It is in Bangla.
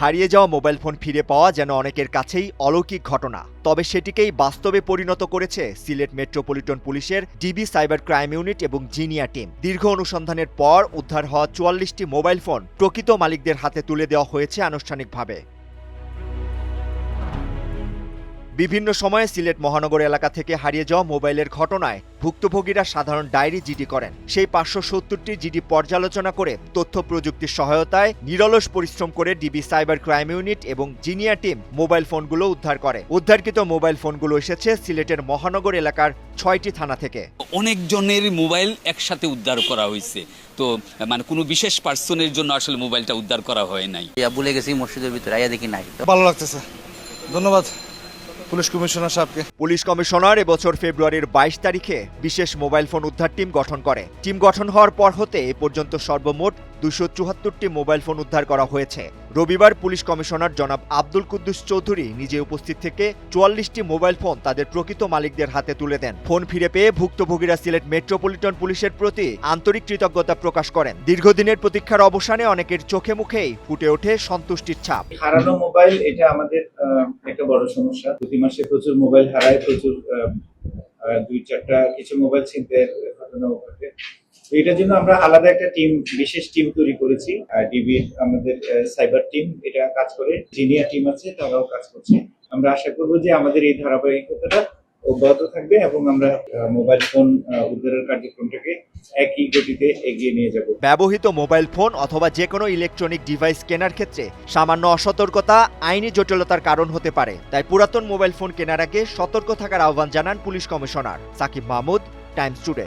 হারিয়ে যাওয়া মোবাইল ফোন ফিরে পাওয়া যেন অনেকের কাছেই অলৌকিক ঘটনা। তবে সেটিকেই বাস্তবে পরিণত করেছে সিলেট মেট্রোপলিটন পুলিশের ডিবি সাইবার ক্রাইম ইউনিট এবং জিনিয়া টিম। দীর্ঘ অনুসন্ধানের পর উদ্ধার হওয়া ৪৪টি মোবাইল ফোন প্রকৃত মালিকদের হাতে তুলে দেওয়া হয়েছে আনুষ্ঠানিকভাবে। বিভিন্ন সময়ে সিলেট মহানগর এলাকা থেকে হারিয়ে যাওয়া মোবাইলের ঘটনায় ভুক্তভোগীরা সাধারণ ডায়েরি জিডি করেন। সেই ৫৭০টি জিডি পর্যালোচনা করে তথ্য প্রযুক্তির সহায়তায় নিরলস পরিশ্রম করে ডিবি সাইবার ক্রাইম ইউনিট এবং জিনিয়া টিম মোবাইল ফোনগুলো উদ্ধার করে। উদ্ধারকৃত মোবাইল ফোনগুলো এসেছে সিলেটের মহানগর এলাকার ৬টি থানা থেকে। অনেকজনের মোবাইল একসাথে উদ্ধার করা হয়েছে, তো মানে কোনো বিশেষ পার্সনের জন্য আসলে মোবাইলটা উদ্ধার করা হয় নাই। ভুলে গেছি মসজিদের ভিতরে আইয়া দেখি নাই। ভালো লাগতেছে, ধন্যবাদ পুলিশ কমিশনার সাহেবকে। পুলিশ কমিশনার এবছর ফেব্রুয়ারির ২২ তারিখে বিশেষ মোবাইল ফোন উদ্ধার টিম গঠন করে। টিম গঠন হওয়ার পর হতে এ পর্যন্ত সর্বমোট ২৭৪টি মোবাইল ফোন উদ্ধার করা হয়েছে। রবিবার পুলিশ কমিশনার জনাব আব্দুল কুদ্দুস চৌধুরী নিজে উপস্থিত থেকে ৪৪টি মোবাইল ফোন তাদের প্রকৃত মালিকদের হাতে তুলে দেন। ফোন ফিরে পেয়ে ভুক্তভোগীরা সিলেট মেট্রোপলিটন পুলিশের প্রতি আন্তরিক কৃতজ্ঞতা প্রকাশ করেন। দীর্ঘদিনের প্রতীক্ষার অবসানে অনেকের চোখে মুখেই ফুটে ওঠে সন্তুষ্টির ছাপ। হারানো মোবাইল এটা আমাদের একটা বড় সমস্যা। প্রতি মাসে প্রচুর মোবাইল হারায়, প্রচুর ২-৪টা কিছু মোবাইল ছিনতাইয়ের ঘটনাও ঘটে। এটার জন্য আমরা আলাদা একটা টিম, বিশেষ টিম তৈরি করেছি। ডিবি আমাদের সাইবার টিম এটা কাজ করে, জিনিয়া টিম আছে তারাও কাজ করছে। আমরা আশা করব যে আমাদের এই ধারাবাহিকতাটা অব্যাহত থাকবে এবং আমরা মোবাইল ফোন উদ্ধারের কার্যক্রমটাকে একই গতিতে এগিয়ে নিয়ে যাব। ব্যবহৃত মোবাইল ফোন অথবা যে কোনো ইলেকট্রনিক ডিভাইস কেনার ক্ষেত্রে সামান্য অসতর্কতা আইনি জটিলতার কারণ হতে পারে। তাই পুরাতন মোবাইল ফোন কেনার আগে সতর্ক থাকার আহ্বান জানান police commissioner Sakib Mahmud, Times today.